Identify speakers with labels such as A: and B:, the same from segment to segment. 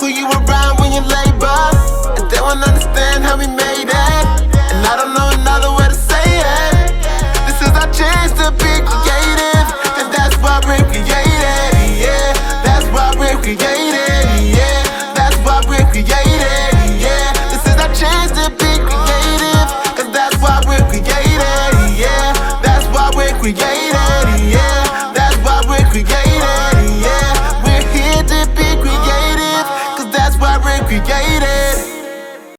A: who you around when you labor, and they won't understand how we made it. And I don't know another way to say it. This is our chance to be creative, and that's why we're created. Yeah, that's why we're created. Yeah, that's why we're created. Yeah, this is our chance to be creative, cause that's why we're created. Yeah, that's why we're created. Yeah, that's why we're created. Yeah, we're here to be creative, cause that's why we're created.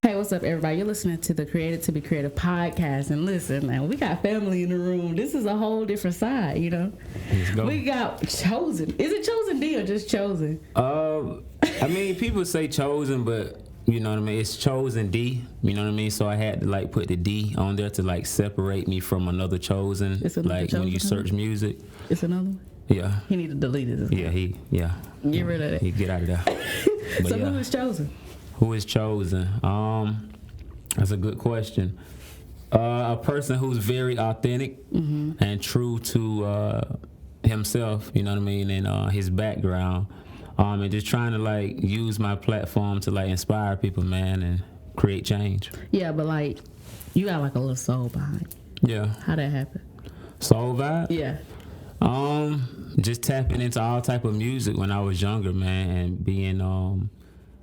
B: Hey, what's up, everybody? You're listening to the Created to Be Creative podcast. And listen, man, we got family in the room. This is a whole different side, you know?
C: Let's go.
B: We got Chozen. Is it Chozen D or just Chozen?
C: I mean, people say Chozen, but you know what I mean? It's Chozen D, you know what I mean? So I had to like put the D on there to like separate me from another Chozen.
B: It's another
C: like
B: Chozen
C: when you search music.
B: It's another one?
C: Yeah.
B: He need to delete it.
C: Yeah.
B: Get rid of that.
C: He get out of there. But
B: So
C: yeah.
B: who is Chozen?
C: Who is Chozen? That's a good question. A person who's very authentic and true to himself, you know what I mean, and his background. And just trying to like use my platform to like inspire people, man, and create change.
B: Yeah, but like, you got like a little soul behind you.
C: Yeah.
B: How'd that happen?
C: Soul vibe?
B: Yeah.
C: Just tapping into all type of music when I was younger, man, and being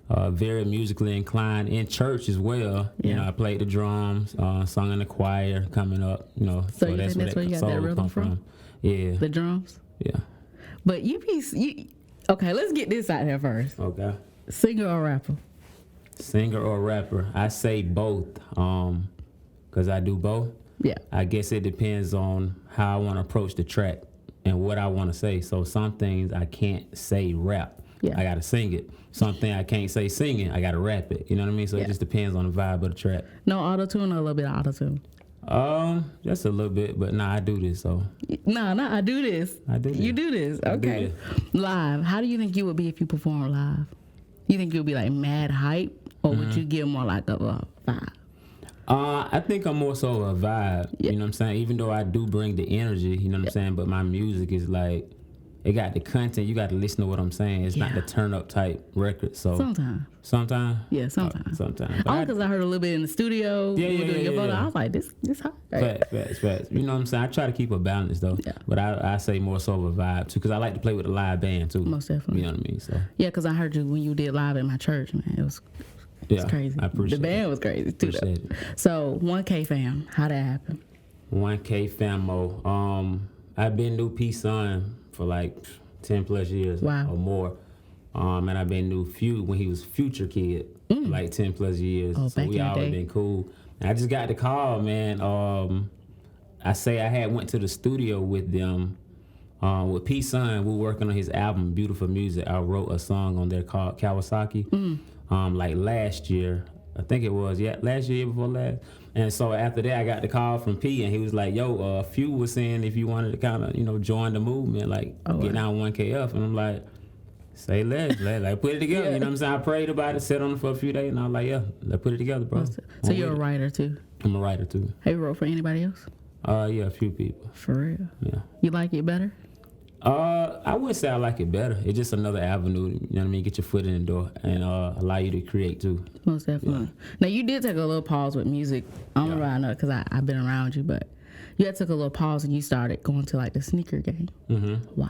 C: very musically inclined in church as well.
B: Yeah.
C: You know, I played the drums, sung in the choir coming up, you know.
B: So you think that's where you got that
C: soul
B: rhythm
C: come
B: from?
C: Yeah.
B: The drums?
C: Yeah.
B: But okay, let's get this out here first.
C: Okay.
B: Singer or rapper?
C: Singer or rapper? I say both, because I do both.
B: Yeah.
C: I guess it depends on how I want to approach the track and what I want to say. So some things I can't say rap.
B: Yeah.
C: I got to sing it. Something I can't say singing, I got to rap it. You know what I mean? So
B: Yeah.
C: it just depends on the vibe of the track.
B: No auto-tune or a little bit of auto-tune?
C: Just a little bit, but nah, I do this, so.
B: No, I do this.
C: I do this.
B: You do this.
C: I do
B: Okay. Live. How do you think you would be if you perform live? You think you'll be like mad hype, or would you give more like a vibe?
C: I think I'm more so a vibe,
B: Yeah.
C: you know what I'm saying? Even though I do bring the energy, you know what I'm saying? But my music is like, it got the content, you got to listen to what I'm saying. It's not
B: Yeah.
C: the turn up type record, so.
B: Sometimes.
C: Sometimes?
B: Yeah, sometimes.
C: Sometimes.
B: Only because I heard a little bit in the studio.
C: Yeah,
B: you were
C: yeah,
B: doing your
C: yeah,
B: photo.
C: yeah.
B: I was like, this hot. Right?
C: Facts. You know what I'm saying? I try to keep a balance though.
B: Yeah.
C: But I say more so of a vibe too, because I like to play with a live band too.
B: Most definitely.
C: You know what I mean? So.
B: Yeah, because I heard you when you did live at my church, man. It was crazy.
C: I appreciate
B: the band was crazy too. Though.
C: Appreciate it.
B: So 1K fam, how that happen?
C: 1K Famo. I've been new P-Son for like 10 plus years
B: Wow.
C: or more. And I've been new Few when he was Future Kid, like 10 plus years.
B: Oh,
C: So
B: back
C: we
B: in the
C: always
B: day.
C: been cool. And I just got the call, man. I say I had went to the studio with them. With P-Son, we were working on his album, Beautiful Music. I wrote a song on there called Kawasaki. Like last year, I think it was, last year before last. And so after that, I got the call from P, and he was like, yo, Few was saying if you wanted to kind of, join the movement, like get down 1KF. And I'm like, say less, like put it together.
B: Yeah.
C: You know what I'm saying? I prayed about it, sat on it for a few days, and I was like, yeah, let's put it together, bro.
B: So you're a writer too?
C: I'm a writer too.
B: Have you wrote for anybody else?
C: Yeah, a few people.
B: For real?
C: Yeah.
B: You like it better?
C: I wouldn't say I like it better. It's just another avenue, you know what I mean? Get your foot in the door and allow you to create too.
B: Most definitely. Now you did take a little pause with music. I don't know why I know because I've been around you, but you had took a little pause and you started going to like the sneaker game. Why?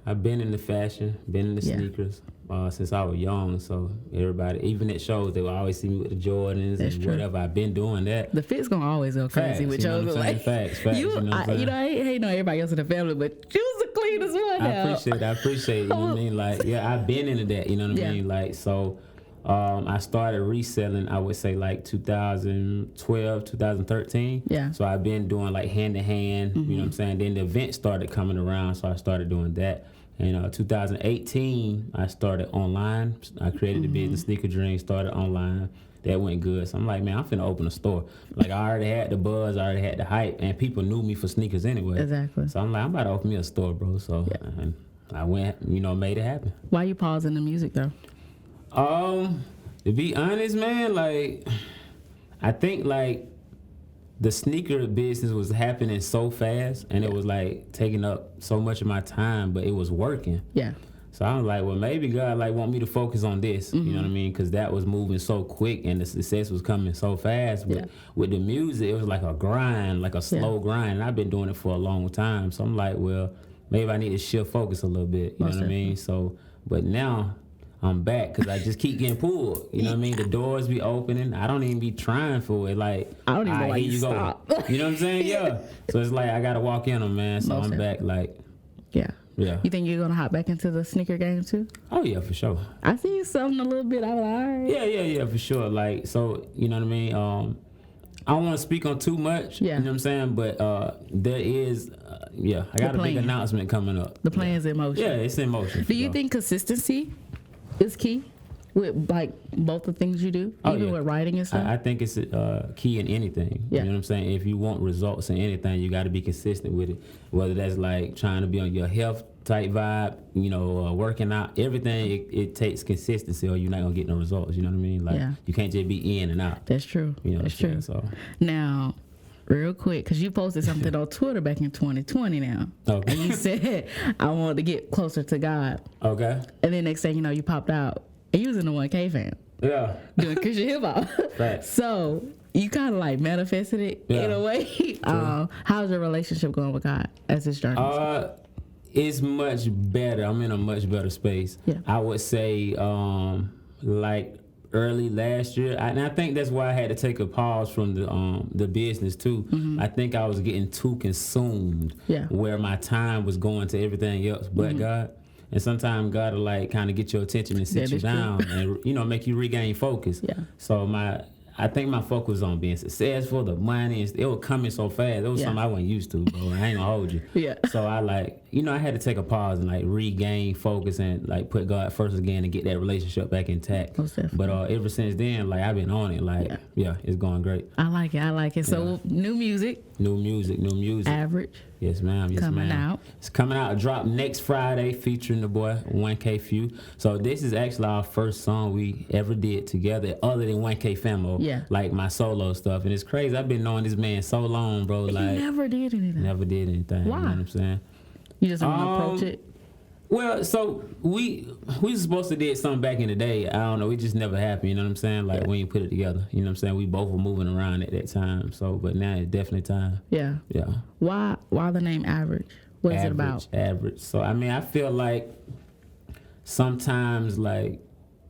C: I've been in the fashion, been in the sneakers since I was young. So everybody, even at shows, they will always see me with the Jordans
B: That's
C: and
B: true.
C: whatever. I've been doing that.
B: The fit's gonna always go crazy
C: Facts,
B: with
C: you know
B: Chozen.
C: what I'm saying?
B: Like
C: Facts,
B: you,
C: you know what I'm saying?
B: I ain't hating on everybody else in the family, but you was the cleanest one.
C: I
B: now.
C: appreciate it, you know what I mean? Like, yeah, I've been into that, you know what I mean? Like, so I started reselling, I would say like 2012, 2013.
B: Yeah.
C: So I've been doing like hand to hand, you know what I'm saying? Then the event started coming around, so I started doing that. And 2018, I started online. I created the business Sneaker Dream, started online. That went good. So I'm like, man, I'm finna open a store. Like, I already had the buzz, I already had the hype, and people knew me for sneakers anyway.
B: Exactly.
C: So I'm like, I'm about to open me a store, bro. So and I went, made it happen.
B: Why you pausing the music though?
C: To be honest, man, like, I think like the sneaker business was happening so fast, and it was like taking up so much of my time, but it was working.
B: Yeah.
C: So I was like, well, maybe God like want me to focus on this. You know what I mean? Because that was moving so quick and the success was coming so fast. With the music, it was like a grind, like a slow grind. And I've been doing it for a long time. So I'm like, well, maybe I need to shift focus a little bit. You know what I mean? So, but now I'm back because I just keep getting pulled. You know what I mean? The doors be opening. I don't even be trying for it. Like,
B: I don't even know why
C: here
B: you
C: go.
B: stop.
C: You know what I'm saying? Yeah. So it's like I got to walk in them, man. So I'm back like.
B: Yeah.
C: Yeah.
B: You think you're gonna hop back into the sneaker game too?
C: Oh yeah, for sure.
B: I see you selling a little bit. I was like, all right.
C: Yeah, for sure. Like, so you know what I mean. I don't want to speak on too much.
B: Yeah.
C: You know what I'm saying. But there is, I got a big announcement coming up.
B: The plan's in motion.
C: Yeah, it's in motion.
B: Do you think consistency is key with like both the things you do, even with writing and stuff?
C: I think it's key in anything.
B: Yeah.
C: You know what I'm saying? If you want results in anything, you got to be consistent with it. Whether that's like trying to be on your health type vibe, you know, working out, everything, it takes consistency or you're not going to get no results. You know what I mean? Like, you can't just be in and out.
B: That's true.
C: You know
B: That's true.
C: So.
B: Now, real quick, because you posted something on Twitter back in 2020 now.
C: Okay.
B: And you said, I wanted to get closer to God.
C: Okay.
B: And then next thing you know, you popped out and you was in the 1K fam.
C: Yeah.
B: Doing Christian hip hop.
C: Right.
B: So you kind of like manifested it in a way. How's your relationship going with God as this journey?
C: It's much better. I'm in a much better space.
B: Yeah.
C: I would say like early last year, and I think that's why I had to take a pause from the business too. I think I was getting too consumed where my time was going to everything else but God. And sometimes God will like kind of get your attention and sit you down and, you know, make you regain focus.
B: Yeah.
C: So I think my focus was on being successful, the money, and it was coming so fast. It was something I wasn't used to, bro. I ain't gonna hold you.
B: Yeah.
C: So I like, you know, I had to take a pause and like regain focus and like put God first again and get that relationship back intact.
B: Most definitely.
C: But ever since then, like I've been on it. Like, it's going great.
B: I like it. So new music.
C: New music.
B: Average.
C: Yes, ma'am.
B: Coming out.
C: It's coming out. Drop next Friday, featuring the boy 1K Few. So this is actually our first song we ever did together, other than 1K Famo.
B: Yeah.
C: Like my solo stuff, and it's crazy. I've been knowing this man so long, bro. Like
B: You never did anything.
C: never did anything.
B: Why?
C: You know what I'm saying?
B: You just don't approach it.
C: Well, so we was supposed to did something back in the day. I don't know. It just never happened. You know what I'm saying? Like when you put it together. You know what I'm saying? We both were moving around at that time. So, but now it's definitely time.
B: Yeah.
C: Yeah.
B: Why the name Average? What is it about?
C: Average. So I mean, I feel like sometimes like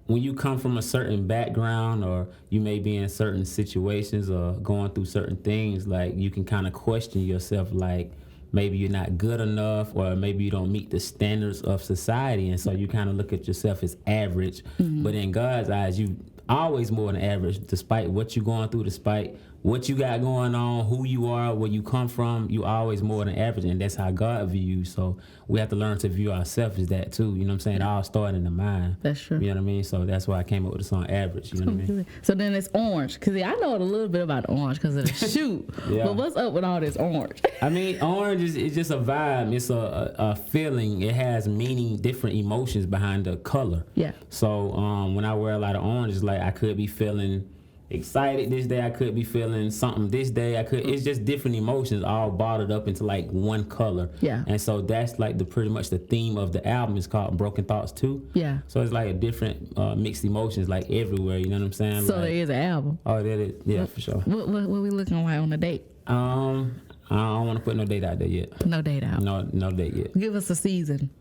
C: when you come from a certain background or you may be in certain situations or going through certain things, like you can kind of question yourself, like maybe you're not good enough or maybe you don't meet the standards of society, and so you kind of look at yourself as average. But in God's eyes, you always more than average, despite what you're going through, despite what you got going on, who you are, where you come from, you always more than average, and that's how God views you. So we have to learn to view ourselves as that too. You know what I'm saying? It all started in the mind.
B: That's true.
C: You know what I mean? So that's why I came up with the song Average. You know what I mean?
B: So then it's orange, because I know a little bit about orange because of the shoot. But what's up with all this orange?
C: I mean, orange is just a vibe. It's a feeling. It has meaning, different emotions behind the color.
B: Yeah.
C: So when I wear a lot of orange, it's like I could be feeling excited this day, I could be feeling something this day, it's just different emotions all bottled up into like one color.
B: Yeah.
C: And so that's like pretty much the theme of the album is called Broken Thoughts 2.
B: Yeah.
C: So it's like a different mixed emotions like everywhere, you know what I'm saying?
B: So
C: like,
B: there is an album.
C: Oh, that is, yeah, for sure.
B: What we looking like on the date?
C: I don't want to put no date out there yet.
B: No date out.
C: No date yet.
B: Give us a season.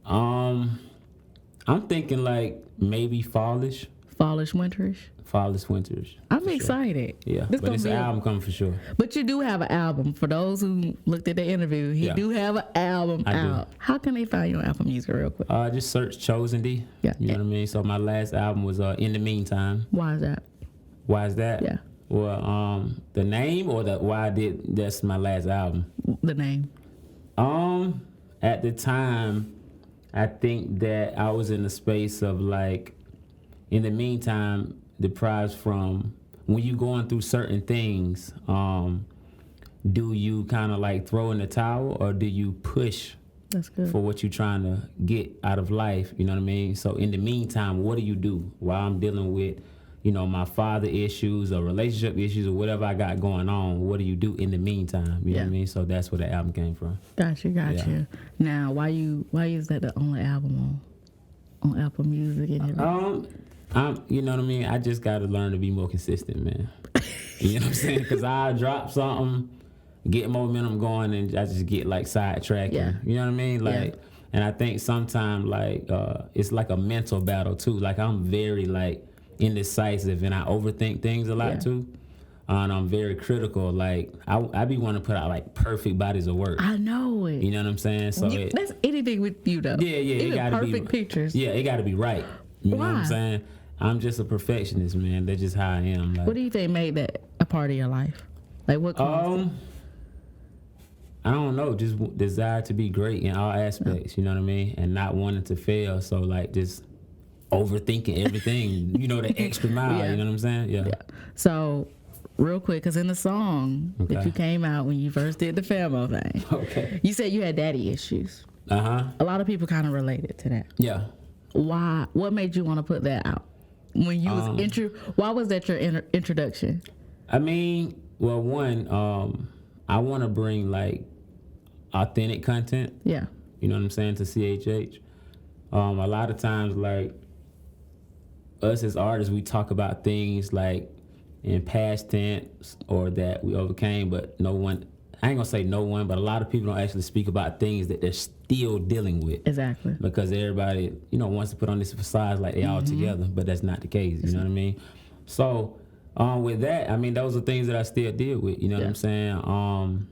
C: I'm thinking like maybe fallish,
B: winterish.
C: winterish.
B: I'm excited.
C: Yeah, but it's an album coming for sure.
B: But you do have an album. For those who looked at the interview, he do have an album out.
C: Do.
B: How can they find your Apple Music real quick?
C: Just search Chozen D.
B: Yeah.
C: You know what I mean? So my last album was In the Meantime.
B: Why is that?
C: Why is that?
B: Yeah.
C: Well, the name or that's my last album?
B: The name.
C: At the time, I think that I was in the space of like, in the meantime, deprived from when you going through certain things, do you kind of like throw in the towel or do you push
B: That's good.
C: for what you're trying to get out of life? You know what I mean? So in the meantime, what do you do while I'm dealing with, you know, my father issues or relationship issues or whatever I got going on? What do you do in the meantime? You know what I mean? So that's where the album came from.
B: Got you. Now, why is that the only album on? on Apple Music and everything?
C: You know what I mean? I just got to learn to be more consistent, man. You know what I'm saying? Because I drop something, get momentum going, and I just get like sidetracking.
B: Yeah.
C: You know what I mean? Like, and I think sometimes like it's like a mental battle too. Like I'm very like indecisive, and I overthink things a lot too. And I'm very critical. Like I be wanting to put out like perfect bodies of work.
B: I know it.
C: You know what I'm saying? So
B: That's anything with you though.
C: yeah,
B: Even
C: it gotta
B: perfect
C: be
B: pictures.
C: Yeah, it gotta be right. You know what
B: Why?
C: I'm saying? I'm just a perfectionist, man. That's just how I am. Like,
B: What do you think made that a part of your life? Like what caused it?
C: I don't know. Just desire to be great in all aspects. You know what I mean? And not wanting to fail. So like just overthinking everything. You know, the extra mile.
B: Yeah.
C: You know what I'm saying? Yeah.
B: So, real quick, because in the song that
C: Okay.
B: you came out when you first did the Famo thing,
C: Okay.
B: you said you had daddy issues.
C: Uh-huh.
B: A lot of people kind of related to that.
C: Yeah.
B: Why? What made you want to put that out? When you was why was that your introduction?
C: I mean, well, one, I want to bring like authentic content.
B: Yeah.
C: You know what I'm saying, to CHH. A lot of times, like, us as artists, we talk about things like in past tense or that we overcame, but no one, I ain't gonna say no one, but a lot of people don't actually speak about things that they're still dealing with.
B: Exactly.
C: Because everybody, you know, wants to put on this facade like they all together, but that's not the case, you know what I mean? So, with that, I mean, those are things that I still deal with, you know what I'm saying?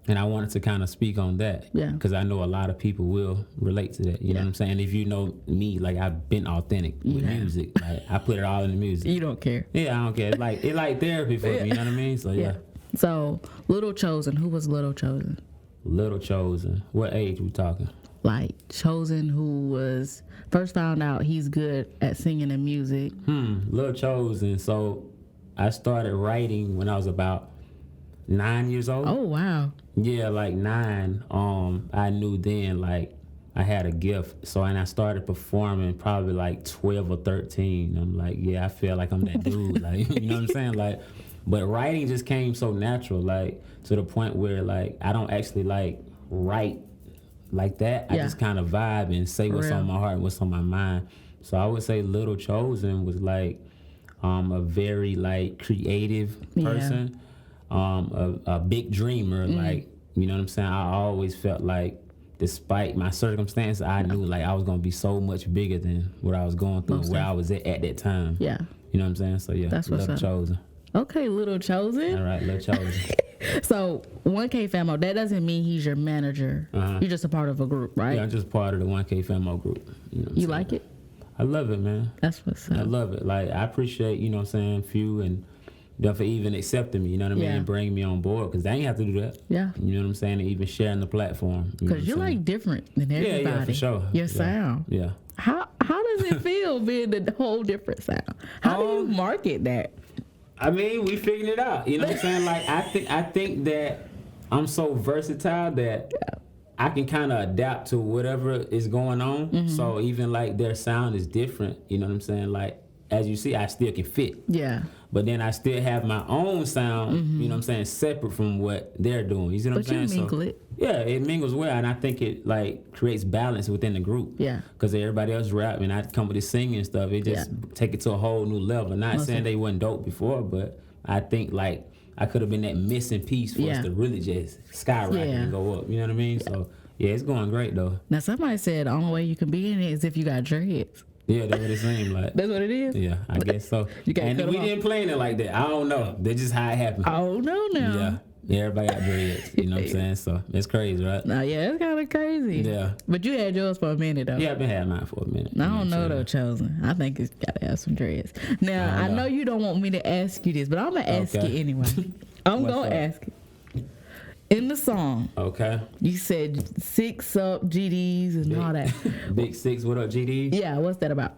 C: And I wanted to kind of speak on that.
B: Yeah.
C: Because I know a lot of people will relate to that. You know what I'm saying? If you know me, like I've been authentic with music. Like I put it all in the music.
B: You don't care.
C: Yeah, I don't care. It's like therapy for me, you know what I mean? So yeah.
B: So, Little Chozen, who was Little Chozen?
C: Little Chozen. What age we talking?
B: Like Chozen, who was first found out he's good at singing and music.
C: Little Chozen. So I started writing when I was about 9 years old.
B: Oh wow.
C: Yeah, like 9. I knew then like I had a gift. So and I started performing probably like 12 or 13. I'm like, yeah, I feel like I'm that dude. Like, you know what I'm saying? Like, but writing just came so natural, like to the point where like I don't actually like write like that. I just kind of vibe and say what's on my heart and what's on my mind. So I would say Little Chozen was like a very like creative person. A big dreamer, like, you know what I'm saying? I always felt like, despite my circumstances, I knew like I was gonna be so much bigger than what I was going through, where I was at that time.
B: Yeah.
C: You know what I'm saying? So yeah,
B: That's what's
C: Little
B: up.
C: Chozen.
B: Okay, Little Chozen.
C: All right, Little Chozen.
B: So 1K Famo, that doesn't mean he's your manager. You're just a part of a group, right?
C: Yeah, I'm just part of the 1K Famo group. You know what I'm
B: You
C: saying?
B: like it?
C: I love it, man.
B: That's what's
C: I
B: up.
C: love it. Like I appreciate, you know what I'm saying, Few and them for even accepting me, you know what I mean,
B: Yeah.
C: and bringing me on board, because they ain't have to do that.
B: Yeah.
C: You know what I'm saying, and even sharing the platform. You know
B: Because
C: what
B: you're
C: I'm saying?
B: like different than everybody.
C: Yeah, for sure.
B: Your
C: Yeah.
B: sound.
C: Yeah.
B: How does it feel being a whole different sound? How do you market that?
C: I mean, we figured it out. You know what I'm saying? Like I think that I'm so versatile that I can kind of adapt to whatever is going on. So even like their sound is different. You know what I'm saying? Like as you see, I still can fit.
B: Yeah.
C: But then I still have my own sound, you know what I'm saying, separate from what they're doing. You see what
B: But
C: I'm
B: you
C: saying?
B: mingle it.
C: Yeah, it mingles well, and I think it like creates balance within the group.
B: Yeah.
C: Because everybody else rap, and I come with the singing stuff. It just take it to a whole new level. Not saying they wasn't dope before, but I think like I could have been that missing piece for us to really just skyrocket and go up. You know what I mean? So yeah, it's going great though.
B: Now somebody said the only way you can be in it is if you got dreads.
C: Yeah, that's what it seemed like.
B: That's what it is?
C: Yeah, I guess so.
B: You gotta
C: And
B: cut
C: we
B: 'em off.
C: didn't plan it like that. I don't know. That's just how it happened.
B: Oh no now.
C: Yeah, everybody got dreads. You know what I'm saying? So it's crazy, right?
B: Now yeah, it's kind of crazy.
C: Yeah.
B: But you had yours for a minute though.
C: Yeah, I've been having mine for a minute.
B: I don't know though, Chozen. I think it's gotta have some dreads. Now I know you don't want me to ask you this, but I'm gonna ask you anyway. I'm
C: What's
B: gonna
C: up?
B: ask it. In the song,
C: Okay.
B: you said 6 up GDs and all that.
C: Big 6, what up, GD?
B: Yeah, what's that about?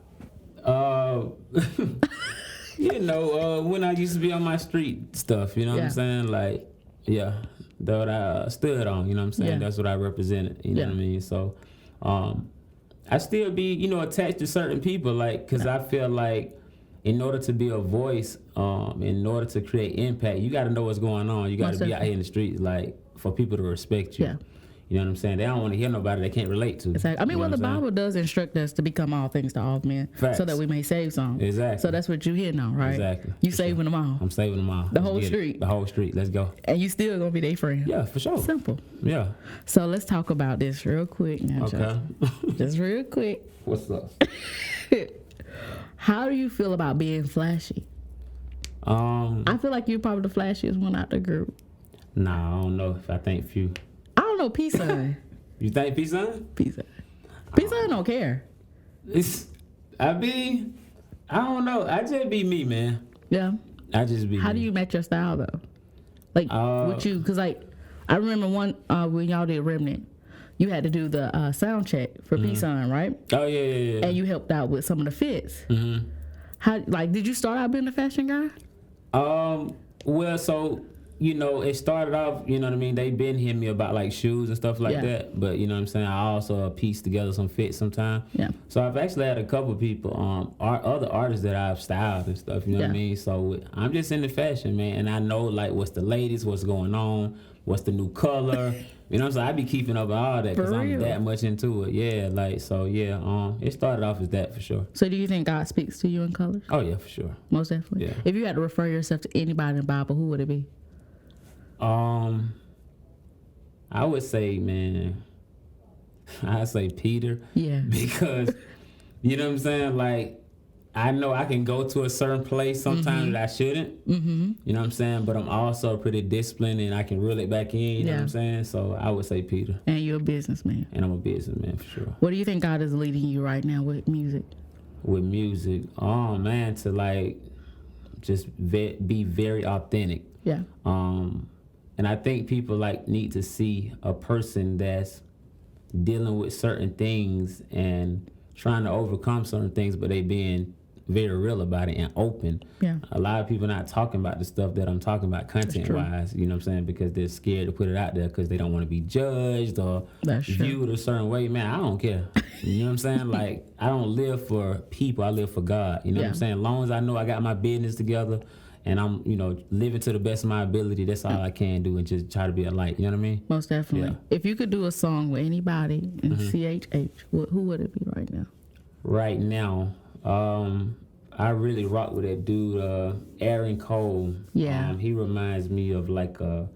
C: You know, when I used to be on my street stuff, you know what I'm saying? Like, yeah, that what I stood on, you know what I'm saying?
B: Yeah.
C: That's what I represented, you know what I mean? So, I still be, you know, attached to certain people, like, because I feel like in order to be a voice, in order to create impact, you got to know what's going on. You got to be out here in the streets, like, for people to respect you.
B: Yeah.
C: You know what I'm saying? They don't want to hear nobody they can't relate to.
B: Exactly. I mean,
C: You know
B: well, the
C: what I'm saying?
B: Bible does instruct us to become all things to all men,
C: Facts.
B: so that we may save some.
C: Exactly.
B: So that's what you hear now, right?
C: Exactly.
B: You
C: For
B: saving them all,
C: I'm saving them all.
B: The
C: Let's
B: whole
C: get it.
B: street.
C: The whole street. Let's go.
B: and you still gonna be their friend.
C: Yeah, for sure.
B: Simple.
C: Yeah.
B: So let's talk about this real quick now.
C: Okay.
B: Just real quick.
C: What's up?
B: How do you feel about being flashy? I feel like you're probably the flashiest one out the group.
C: Nah, I don't know if I think few.
B: I don't know, P-Son.
C: You think P-Son?
B: P-Son. P-Son don't care.
C: I don't know. I just be me, man.
B: Yeah.
C: I just be
B: How
C: me.
B: do you match your style though? Like with you, cause like I remember one when y'all did Remnant, you had to do the sound check for P-Son, right?
C: Oh, yeah.
B: And you helped out with some of the fits. Mm-hmm. How like did you start out being a fashion guy?
C: Well, so, you know, it started off, you know what I mean? They been hitting me about like shoes and stuff like
B: Yeah.
C: that. But, you know what I'm saying? I also piece together some fits sometimes.
B: Yeah.
C: So I've actually had a couple people, other artists that I've styled and stuff, you know what I
B: Yeah.
C: mean? So I'm just into fashion, man. And I know like what's the latest, what's going on, what's the new color. You know what I'm saying? I be keeping up with all that because
B: For
C: I'm
B: real?
C: that much into it. Yeah, like, so yeah, it started off as that for sure.
B: So do you think God speaks to you in colors?
C: Oh, yeah, for sure.
B: Most definitely.
C: Yeah.
B: If you had to refer yourself to anybody in the Bible, who would it be?
C: I would say, man, I'd say Peter.
B: Yeah.
C: Because, you know what I'm saying? Like, I know I can go to a certain place sometimes that I shouldn't. Mm-hmm. You know what I'm saying? But I'm also pretty disciplined and I can reel it back in. You know what I'm saying? So I would say Peter.
B: And you're a businessman.
C: And I'm a businessman for sure.
B: What do you think God is leading you right now with music?
C: With music, oh man, to like just be very authentic.
B: Yeah.
C: And I think people like need to see a person that's dealing with certain things and trying to overcome certain things, but they being very real about it and open.
B: Yeah.
C: A lot of people not talking about the stuff that I'm talking about content wise, you know what I'm saying? Because they're scared to put it out there because they don't want to be judged or
B: That's true.
C: viewed a certain way. Man, I don't care. You know what I'm saying? Like, I don't live for people, I live for God. You know what I'm saying? As long as I know I got my business together and I'm, you know, living to the best of my ability, that's all I can do and just try to be a light. You know what I mean?
B: Most definitely.
C: Yeah.
B: If you could do a song with anybody in CHH, who would it be right now?
C: Right now, I really rock with that dude, Aaron Cole.
B: Yeah.
C: He reminds me of like a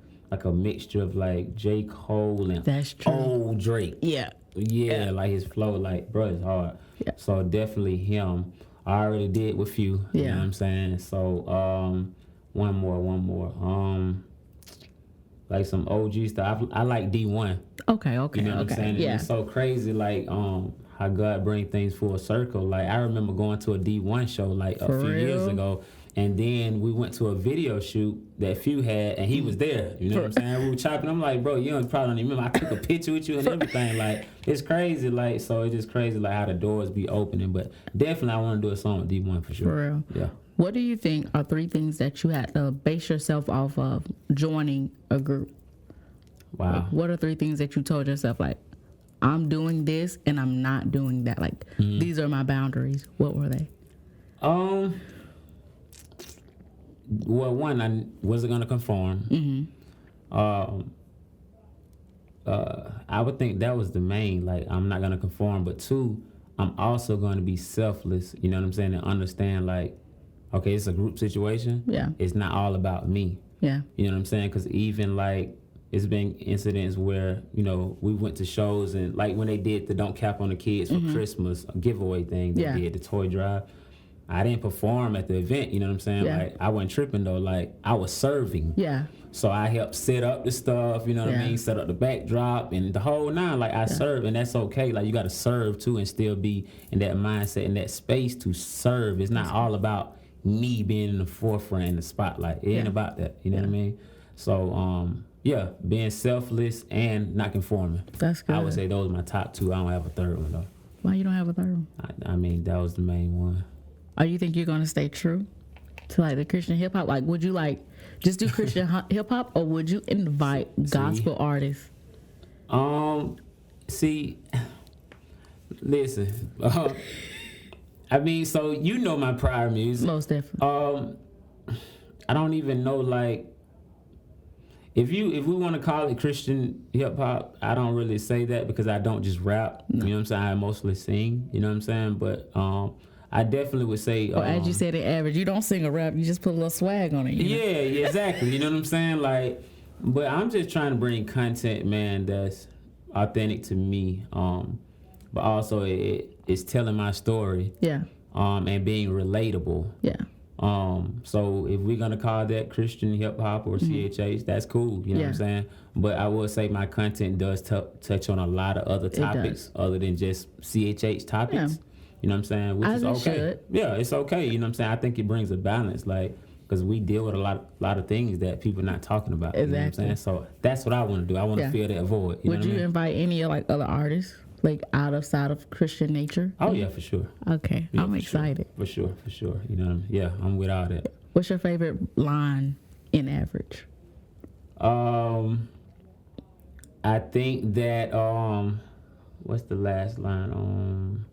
C: mixture of like J. Cole and
B: That's true.
C: old Drake.
B: Yeah.
C: Yeah, like his flow, like, bro, it's hard.
B: Yeah.
C: So definitely him. I already did with you. You
B: Yeah.
C: know what I'm saying? So one more. Like some OG stuff. I like D1.
B: Okay.
C: You know what I'm saying? And
B: Yeah.
C: it's so crazy, like how God bring things full circle. Like I remember going to a D1 show like a
B: For
C: few years
B: real?
C: ago, and then we went to a video shoot that Few had, and he was there. You know what I'm saying? We were chopping. I'm like, bro, you don't probably don't even remember. I took a picture with you and everything. Like it's crazy. Like so, it's just crazy like how the doors be opening. But definitely, I want to do a song with D1 for sure.
B: For real.
C: Yeah.
B: What do you think are 3 things that you had to base yourself off of joining a group?
C: Wow.
B: What are 3 things that you told yourself, like, I'm doing this and I'm not doing that? Like, these are my boundaries. What were they?
C: Well, one, I wasn't gonna conform. I would think that was the main. Like, I'm not gonna conform. But 2, I'm also going to be selfless. You know what I'm saying? And understand, like, okay, it's a group situation.
B: Yeah.
C: It's not all about me.
B: Yeah.
C: You know what I'm saying? Because even like it's been incidents where, you know, we went to shows and like when they did the Don't Cap on the Kids for Christmas giveaway thing, they did the toy drive. I didn't perform at the event, you know what I'm saying?
B: Yeah.
C: Like I wasn't tripping though, like I was serving.
B: Yeah.
C: So I helped set up the stuff, you know what I
B: Yeah.
C: mean? Set up the backdrop and the whole nine. Like I serve, and that's okay. Like you got to serve too and still be in that mindset, in that space to serve. It's not all about me being in the forefront in the spotlight. It ain't about that. You know what I mean? So, yeah, being selfless and not conforming.
B: That's good.
C: I would say those are my top 2. I don't have a third one though.
B: Why you don't have a third one?
C: I mean, that was the main one.
B: Or you think you're going to stay true to like the Christian hip hop? Like, would you like just do Christian hip hop, or would you invite gospel artists?
C: See, listen. I mean, so you know my prior music.
B: Most definitely.
C: I don't even know, like, if we want to call it Christian hip hop, I don't really say that because I don't just rap. You know what I'm saying? I mostly sing. You know what I'm saying? But I definitely would say.
B: Or as you said, the average. You don't sing a rap. You just put a little swag on it.
C: Yeah, exactly. You know what I'm saying? Like, but I'm just trying to bring content, man, that's authentic to me. But also it's telling my story.
B: Yeah.
C: And being relatable.
B: Yeah.
C: So if we're gonna call that Christian hip hop or CHH, that's cool. You know what I'm saying? But I will say my content does touch on a lot of other topics other than just CHH topics. Yeah. You know what I'm saying? Which is okay. Should. Yeah, it's okay. You know what I'm saying? I think it brings a balance, like, because we deal with a lot of things that people are not talking about.
B: Exactly.
C: You know what I'm saying? So that's what I want to do. I want to fill that void.
B: Would you invite any like other artists, like outside of Christian nature?
C: Oh yeah, for sure.
B: Okay, yeah, I'm excited.
C: For sure. You know, I'm with all that.
B: What's your favorite line in Average?
C: I think that what's the last line?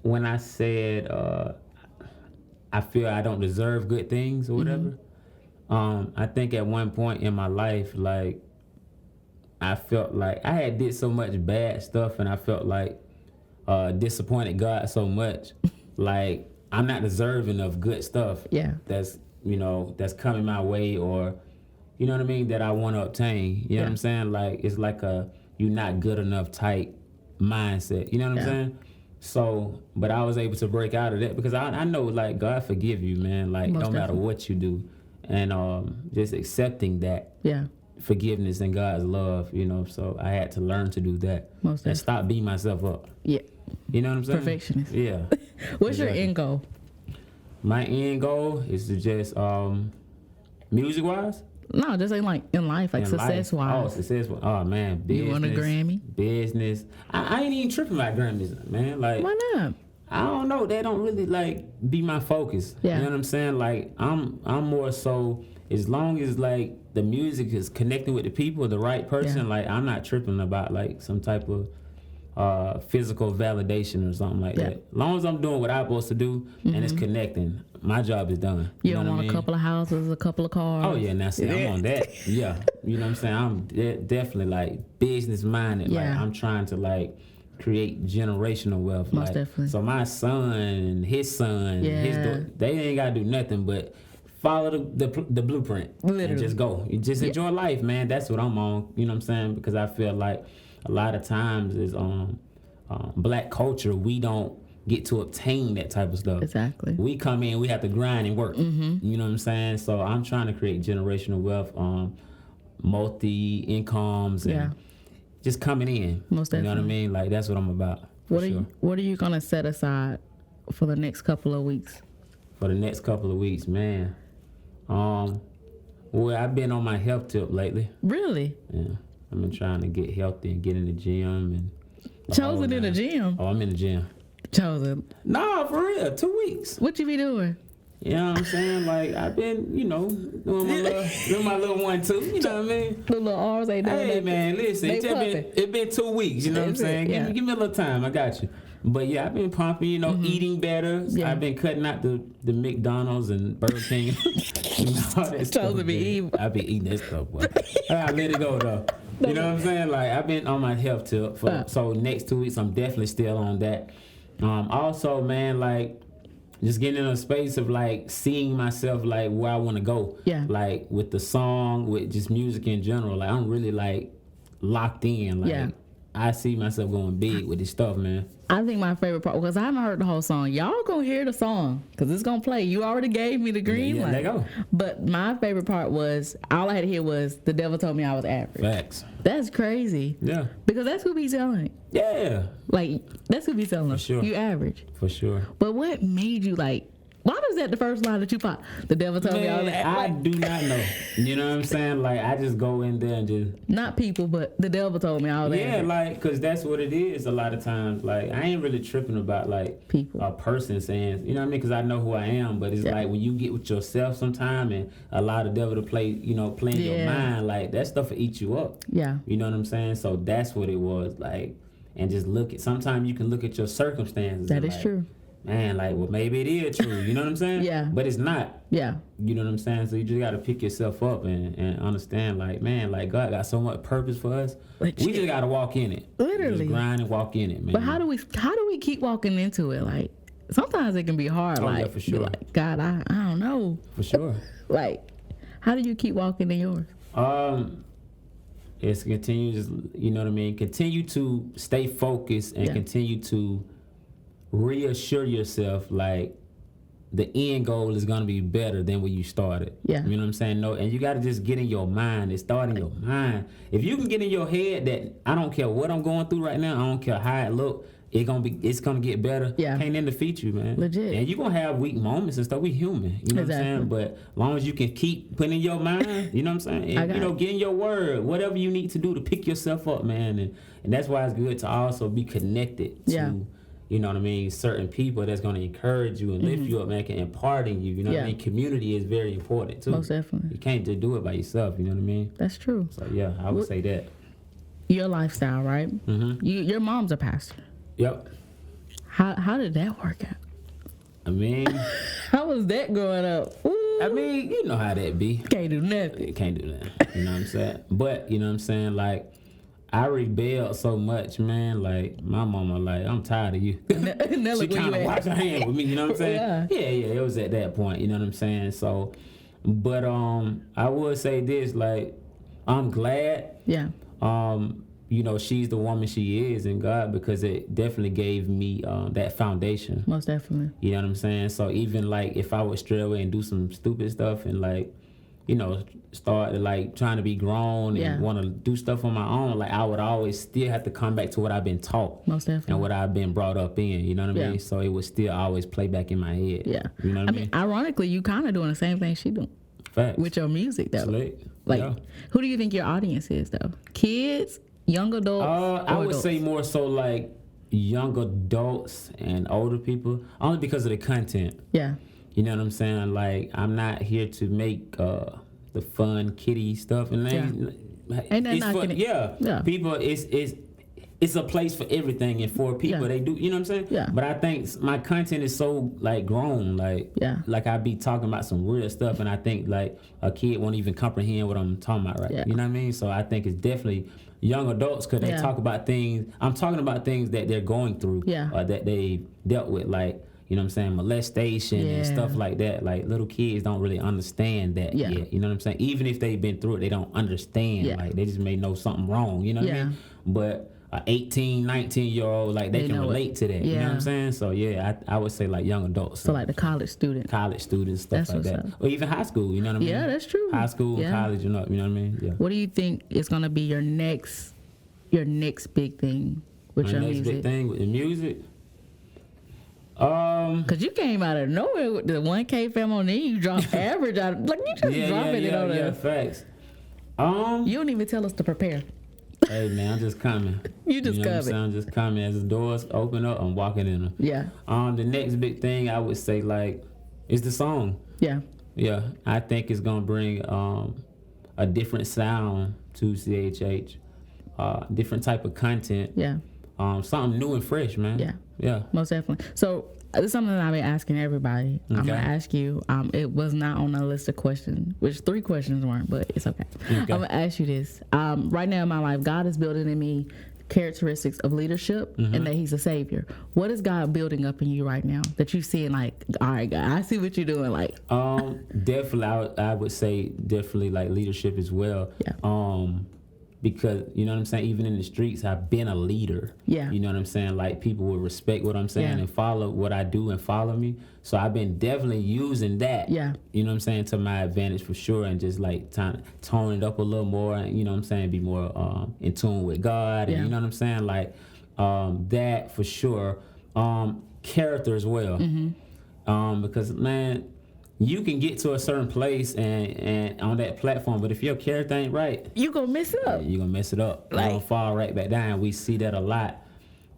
C: When I said I feel I don't deserve good things or whatever. I think at one point in my life, like, I felt like I had did so much bad stuff, and I felt like disappointed God so much, like I'm not deserving of good stuff.
B: Yeah,
C: that's coming my way, or you know what I mean, that I want to obtain. You know what I'm saying? Like it's like a you're not good enough type mindset. You know what I'm saying? So, but I was able to break out of that because I know, like, God forgive you, man. Like, no matter what you do, and just accepting that.
B: Yeah.
C: Forgiveness and God's love, you know, so I had to learn to do that and stop beating myself up.
B: Yeah.
C: You know what I'm saying?
B: Perfectionist.
C: Yeah.
B: What's your end goal?
C: My end goal is to just, music-wise?
B: No, just like in life, like success-wise.
C: Oh, success-wise. Oh, man, business.
B: You want a Grammy?
C: Business. I ain't even tripping about Grammys, man. Like,
B: why not?
C: I don't know. They don't really, like, be my focus.
B: Yeah.
C: You know what I'm saying? Like, I'm more so, as long as, like, the music is connecting with the people, the right person, like, I'm not tripping about, like, some type of physical validation or something like that. As long as I'm doing what I'm supposed to do and it's connecting, my job is done.
B: You don't want a couple of houses, a couple of cars.
C: Oh, yeah, and that's it. I'm on that. Yeah. You know what I'm saying? I'm definitely, like, business-minded. Yeah. Like, I'm trying to, like, create generational wealth.
B: Most
C: like,
B: definitely.
C: So my son, his son, his daughter, they ain't got to do nothing but follow the blueprint. Literally. And just go. You just enjoy life, man. That's what I'm on. You know what I'm saying? Because I feel like a lot of times is black culture, we don't get to obtain that type of stuff.
B: Exactly.
C: We come in, we have to grind and work. You know what I'm saying? So I'm trying to create generational wealth, multi incomes, and just coming in.
B: Most definitely.
C: You know what I mean? Like, that's what I'm about.
B: What are you gonna set aside for the next couple of weeks?
C: For the next couple of weeks, man. Well, I've been on my health tip lately.
B: Really?
C: Yeah. I've been trying to get healthy and get in the gym and.
B: Chozen in the gym?
C: Oh, I'm in the gym.
B: Chozen?
C: Nah, for real. 2 weeks.
B: What you be doing?
C: You know what I'm saying? Like, I've been, doing my little 1, 2. You know what I mean?
B: The little arms ain't doing
C: Hey, man, listen. It's been 2 weeks. You know what I'm saying?
B: Yeah.
C: Give me a little time. I got you. But yeah, I've been pumping, eating better. Yeah. I've been cutting out the McDonald's and Burger King. All that stuff.
B: To be evil.
C: I be eating that stuff, boy. I let it go though. You know what I'm saying? Like, I've been on my health tip so next 2 weeks I'm definitely still on that. Also, man, like, just getting in a space of, like, seeing myself, like, where I want to go. Yeah. Like, with the song, with just music in general. Like, I'm really, like, locked in. Like, I see myself going big with this stuff, man.
B: I think my favorite part, because I haven't heard the whole song. Y'all gonna hear the song, because it's gonna play. You already gave me the green light.
C: There you go.
B: But my favorite part was, all I had to hear was, the devil told me I was average.
C: Facts.
B: That's crazy. Yeah. Because that's who be selling it.
C: Yeah.
B: Like, that's who be selling it. For
C: sure.
B: You average.
C: For sure.
B: But what made you, like, why was that the first line that you popped? The devil told me I was average.
C: I do not know. You know what I'm saying? Like, I just go in there and just...
B: Not people, but the devil told me I was average.
C: Yeah, like, because that's what it is a lot of times. Like, I ain't really tripping about, like,
B: people.
C: A person saying, you know what I mean? Because I know who I am. But it's like, when you get with yourself sometime and allow the devil to play in your mind, like, that stuff will eat you up.
B: Yeah.
C: You know what I'm saying? So that's what it was. Like, and just sometimes you can look at your circumstances.
B: That is true.
C: man, like, well, maybe it is true. You know what I'm saying?
B: Yeah.
C: But it's not.
B: Yeah.
C: You know what I'm saying? So you just got to pick yourself up and understand, like, man, like, God got so much purpose for us.
B: But
C: we just got to walk in it.
B: Literally.
C: Just grind and walk in it, man.
B: But how do we keep walking into it? Like, sometimes it can be hard.
C: Oh,
B: like,
C: yeah, for sure.
B: be like, God, I don't know.
C: For sure.
B: Like, how do you keep walking in yours?
C: It's continues, you know what I mean? Continue to stay focused and continue to reassure yourself, like, the end goal is going to be better than where you started.
B: Yeah.
C: You know what I'm saying? No, and you got to just get in your mind. It start in your mind. If you can get in your head that I don't care what I'm going through right now, I don't care how it look, it's gonna get better.
B: Yeah.
C: Can't then defeat you, man.
B: Legit.
C: And you're gonna have weak moments and stuff. We human. You know what I'm saying? But as long as you can keep putting in your mind, you know what I'm saying? And, get in your word, whatever you need to do to pick yourself up, man. And that's why it's good to also be connected to, you know what I mean, certain people that's gonna encourage you and lift you up, man, and imparting you. You know what I mean? Community is very important too.
B: Most definitely.
C: You can't just do it by yourself, you know what I mean?
B: That's true.
C: So yeah, I would say that.
B: Your lifestyle, right? Your mom's a pastor.
C: Yep.
B: How did that work out?
C: I mean,
B: how was that growing up? Ooh.
C: I mean, you know how that be.
B: Can't do nothing.
C: Can't do that. You know what I'm saying? But you know what I'm saying? Like, I rebelled so much, man. Like, my mama, like, I'm tired of you. She kind of washed her hand with me. You know what I'm saying? Yeah. It was at that point. You know what I'm saying? So, but I would say this, like, I'm glad.
B: Yeah.
C: You know, she's the woman she is in God, because it definitely gave me that foundation.
B: Most definitely.
C: You know what I'm saying? So even like if I would stray away and do some stupid stuff and like, you know, start like trying to be grown and want to do stuff on my own, like I would always still have to come back to what I've been taught.
B: Most definitely.
C: And what I've been brought up in, you know what I mean? So it would still always play back in my head.
B: Yeah.
C: You know what I mean?
B: Ironically, you kind of doing the same thing she doing.
C: Facts.
B: With your music though.
C: Like,
B: who do you think your audience is though? Kids? Young adults?
C: I would say more so like young adults and older people, only because of the content.
B: Yeah.
C: You know what I'm saying? Like, I'm not here to make the fun kiddie stuff, and
B: Ain't that knocking it?
C: Yeah. People, it's a place for everything, and for people they do. You know what I'm saying?
B: Yeah.
C: But I think my content is so like grown, like I be talking about some real stuff, and I think like a kid won't even comprehend what I'm talking about, right?
B: Yeah.
C: You know what I mean? So I think it's definitely young adults, because they talk about things. I'm talking about things that they're going through, or that they dealt with, like, you know what I'm saying, molestation and stuff like that. Like, little kids don't really understand that yet. You know what I'm saying? Even if they've been through it, they don't understand. Like, they just may know something wrong. You know what I mean? But 18, 19-year-old, like, they can relate to that. You know what I'm saying? So, I would say, like, young adults.
B: So, like the college students, stuff
C: that's like that. Or even high school, you know what I mean?
B: Yeah, that's true.
C: High school, college, you know what I mean? Yeah.
B: What do you think is going to be your next big thing with your music?
C: Big thing with the music?
B: Cause you came out of nowhere with the 1K Famo, then you dropped average out. Like, you just dropping it on there.
C: Yeah, facts.
B: You don't even tell us to prepare.
C: Hey man, I'm just coming.
B: You just coming.
C: I'm just coming. As the doors open up, I'm walking in them.
B: Yeah.
C: The next big thing I would say, like, is the song.
B: Yeah.
C: Yeah, I think it's gonna bring a different sound to CHH, different type of content.
B: Yeah.
C: Something new and fresh, man.
B: Yeah.
C: Yeah.
B: Most definitely. So this is something that I've been asking everybody. Okay. I'm gonna ask you. It was not on the list of questions, which 3 questions weren't, but it's okay. I'm gonna ask you this. Right now in my life, God is building in me characteristics of leadership, and that He's a savior. What is God building up in you right now that you seeing? Like, all right, God, I see what you're doing. Like,
C: definitely, I would say definitely like leadership as well.
B: Yeah.
C: Because, you know what I'm saying, even in the streets, I've been a leader.
B: Yeah.
C: You know what I'm saying? Like, people will respect what I'm saying and follow what I do and follow me. So I've been definitely using that.
B: Yeah.
C: You know what I'm saying, to my advantage for sure, and just like tone it up a little more, and, you know what I'm saying, be more in tune with God. And you know what I'm saying? Like, that for sure. Character as well. Because, man, you can get to a certain place and on that platform, but if your character ain't right,
B: you gonna mess it up.
C: You're gonna mess it up. Like, you're gonna fall right back down. We see that a lot.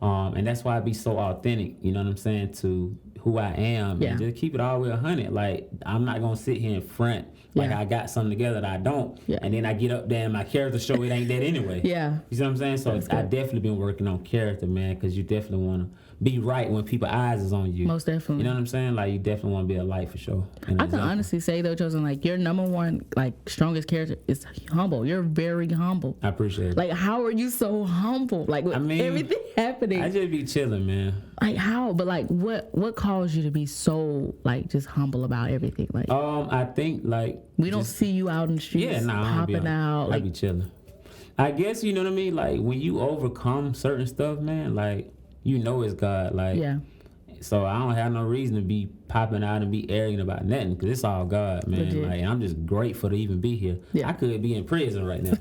C: And that's why I be so authentic, you know what I'm saying, to who I am. And just keep it all the way 100. Like, I'm not gonna sit here in front Like I got something together that I don't, and then I get up there and my character show it ain't that anyway.
B: Yeah,
C: you see what I'm saying? So I definitely been working on character, man, because you definitely want to be right when people's eyes is on you.
B: Most definitely.
C: You know what I'm saying? Like you definitely want to be a light for sure.
B: I can honestly say though, Chozen, like your number one like strongest character is humble. You're very humble.
C: I appreciate it.
B: Like how are you so humble? Like with everything happening.
C: I just be chilling, man.
B: Like how? But like what caused you to be so like just humble about everything? Like
C: I think like
B: we don't see you out in the streets popping out.
C: I be chilling. I guess you know what I mean. Like when you overcome certain stuff, man. Like you know it's God. Like so I don't have no reason to be popping out and be arrogant about nothing because it's all God, man.
B: Legit.
C: Like I'm just grateful to even be here. I could be in prison right now.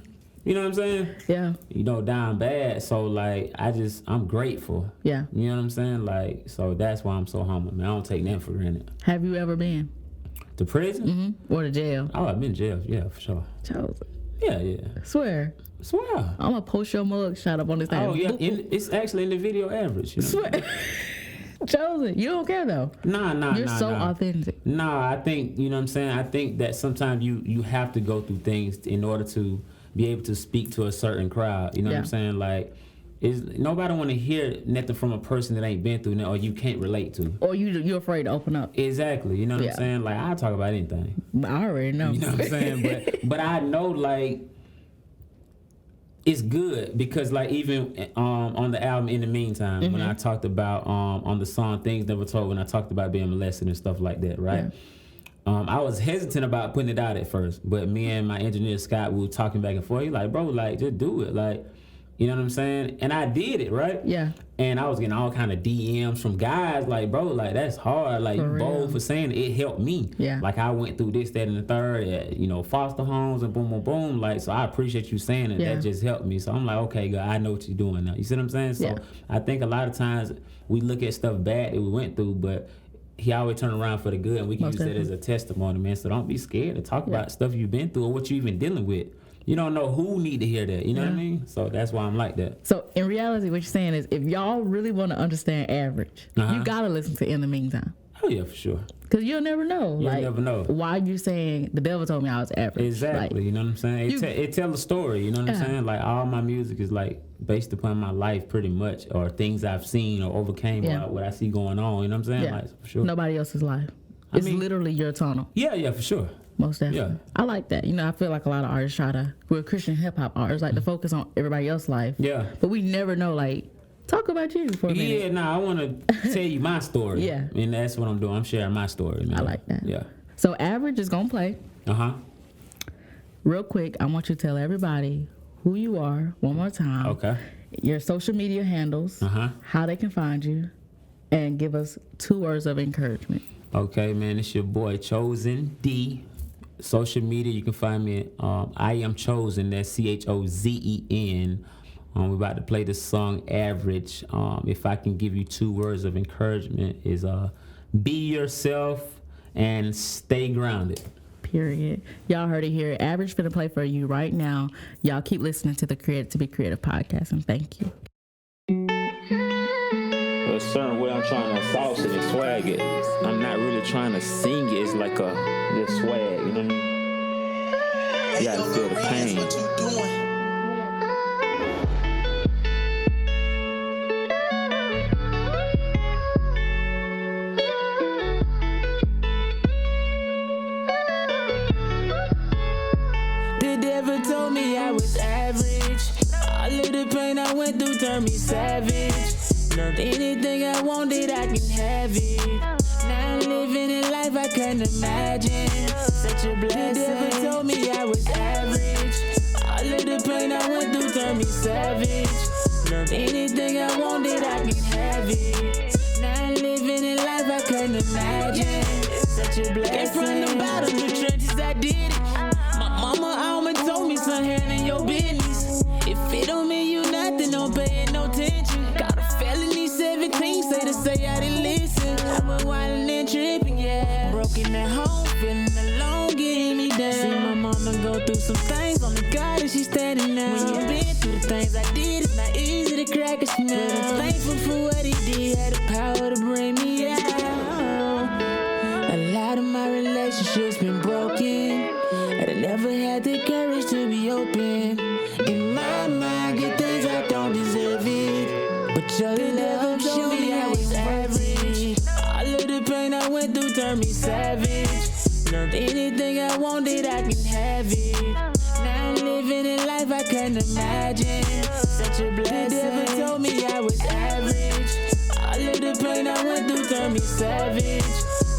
C: You know what I'm saying?
B: Yeah.
C: You know, down bad. So like I'm grateful.
B: Yeah.
C: You know what I'm saying? Like so that's why I'm so humble, man. I don't take nothing for granted.
B: Have you ever been
C: to prison?
B: Mm-hmm. Or to jail?
C: Oh, I've been to jail. Yeah, for sure.
B: Chozen.
C: Yeah.
B: Swear.
C: I'm
B: gonna post your mug shot up on this thing.
C: Oh yeah, it's actually in the video average. You know?
B: Swear. Chozen, you don't care though. You're so authentic.
C: Nah, I think you know what I'm saying. I think that sometimes you have to go through things in order to be able to speak to a certain crowd. You know what I'm saying? Like, nobody want to hear nothing from a person that ain't been through that or you can't relate to.
B: Or you're afraid to open up.
C: Exactly. You know what I'm saying? Like I talk about anything.
B: I already know.
C: You know what I'm saying? But I know like. It's good because like even on the album In the Meantime when I talked about on the song Things Never Told when I talked about being molested and stuff like that, right? I was hesitant about putting it out at first, but me and my engineer Scott, we were talking back and forth. He like, bro, like just do it, like, you know what I'm saying? And I did it, right?
B: Yeah.
C: And I was getting all kind of DMs from guys like, bro, like that's hard. Like you bold for saying it. It helped me.
B: Yeah.
C: Like I went through this, that, and the third, you know, foster homes and boom, boom, boom. Like, so I appreciate you saying it. That just helped me. So I'm like, okay, God, I know what you're doing now. You see what I'm saying? So I think a lot of times we look at stuff bad that we went through, but he always turn around for the good, and we can use that as a testimony, man. So don't be scared to talk about stuff you've been through or what you're even dealing with. You don't know who need to hear that. You know what I mean? So that's why I'm like that.
B: So in reality, what you're saying is if y'all really want to understand average, you got to listen to In the Meantime.
C: Oh, yeah, for sure.
B: Because you'll never know.
C: You'll never know.
B: Why you saying the devil told me I was average.
C: Exactly. You know what I'm saying? It tell a story. You know what I'm saying? Like all my music is like based upon my life pretty much or things I've seen or overcame or what I see going on. You know what I'm saying?
B: Yeah.
C: Like, for sure.
B: Nobody else's life. It's literally your tunnel.
C: Yeah, for sure.
B: Most definitely.
C: Yeah.
B: I like that. You know, I feel like a lot of artists we're Christian hip hop artists, like to focus on everybody else's life.
C: Yeah.
B: But we never know, like, talk about you for a minute.
C: Yeah, I want to tell you my story.
B: Yeah.
C: And that's what I'm doing. I'm sharing my story, man.
B: I like that.
C: Yeah.
B: So Average is going to play. Real quick, I want you to tell everybody who you are one more time.
C: Okay.
B: Your social media handles, how they can find you, and give us 2 words of encouragement. Okay,
C: man, it's your boy Chozen D. Social media, you can find me at I Am Chozen, that's CHOZEN. We're about to play the song Average. If I can give you 2 words of encouragement is be yourself and stay grounded.
B: Period. Y'all heard it here. Average finna play for you right now. Y'all keep listening to the Creative to Be Creative podcast, and thank you.
C: A certain way I'm trying to sauce it and swag it. I'm not really trying to sing it. It's like this swag, you know what I mean? You gotta feel the pain. The devil told me I was average. All of the pain I went through turned me savage. Learned anything I wanted, I can have it. Now I'm living a life I couldn't imagine. Such a blessing. The devil told me I was average. All of the pain I went through turned me savage. Learned anything I wanted, I can have it. Now I'm living a life I couldn't imagine. Such a blessing. Came from the bottom, the trenches, I did it. My mama always told me, son, handle your business. If it don't mean you nothing, don't pay it no attention. Got a felony 17, say I didn't listen. I went wildin' and tripping, yeah. Broken at home, feeling alone, getting me down. See my mama go through some things, only God and she standing now. When you been through the things I did, it's not easy to crack a smile. But I'm thankful for what he did, had the power to bring me out. A lot of my relationships been broken.
D: had the courage to be open. In my mind, get things I don't deserve it. But your love showed me I was average. All of the pain I went through turned me savage. Learned anything I wanted, I can have it. Now I'm living in life I can't imagine. Such a blessing. The devil told me I was average. All of the pain I went through turned me savage.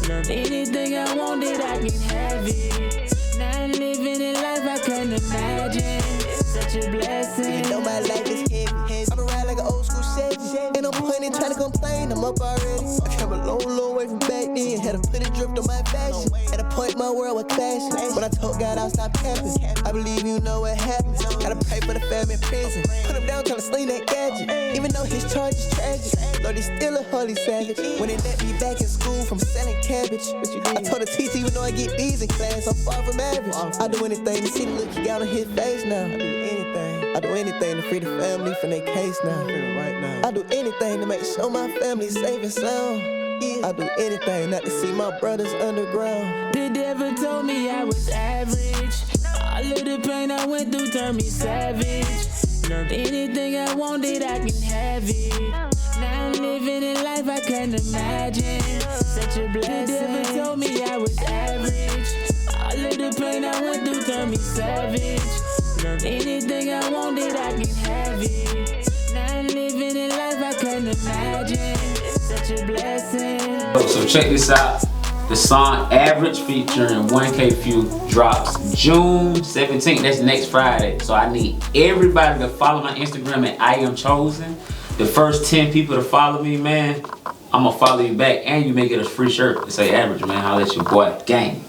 D: Learned anything I wanted, I can have it. Now I'm living in life I can't imagine. Such a blessing.
E: You know my life is heavy. I'ma ride like an old school Chevy. Ain't no point in trying to complain, I'm up already. I came a long, long way from back then. Had to put it dripped on my fashion. At a point my world was clashing. When I told God I'll stop capping, I believe you know what happens. Gotta pray for the family in prison. Put him down trying to sling that gadget. Even though his charge is tragic, Lord, he's still a holy savage. When they let me back in school from selling cabbage, I told the teacher even though I get B's in class, I'm far from average. I do anything to see the look he got on his face now. I do anything to free the family from their case now. I do anything to make sure my family's safe and sound. I do anything not to see my brothers underground.
D: The devil told me I was average. All of the pain I went through turned me savage. Learned anything I wanted, I can have it. Now I'm living in life I can't imagine. Such a blessing. The devil told me I was average. All of the pain I went through turned me savage. Learned anything I wanted, I can have it. Now I'm living in life I can't imagine. Such a blessing.
C: So check this out. The song Average featuring 1K Few drops June 17th. That's next Friday. So I need everybody to follow my Instagram at I am Chozen. The first 10 people to follow me, man, I'm gonna follow you back, and you may get a free shirt that say Average, man. Holla at your boy. Gang.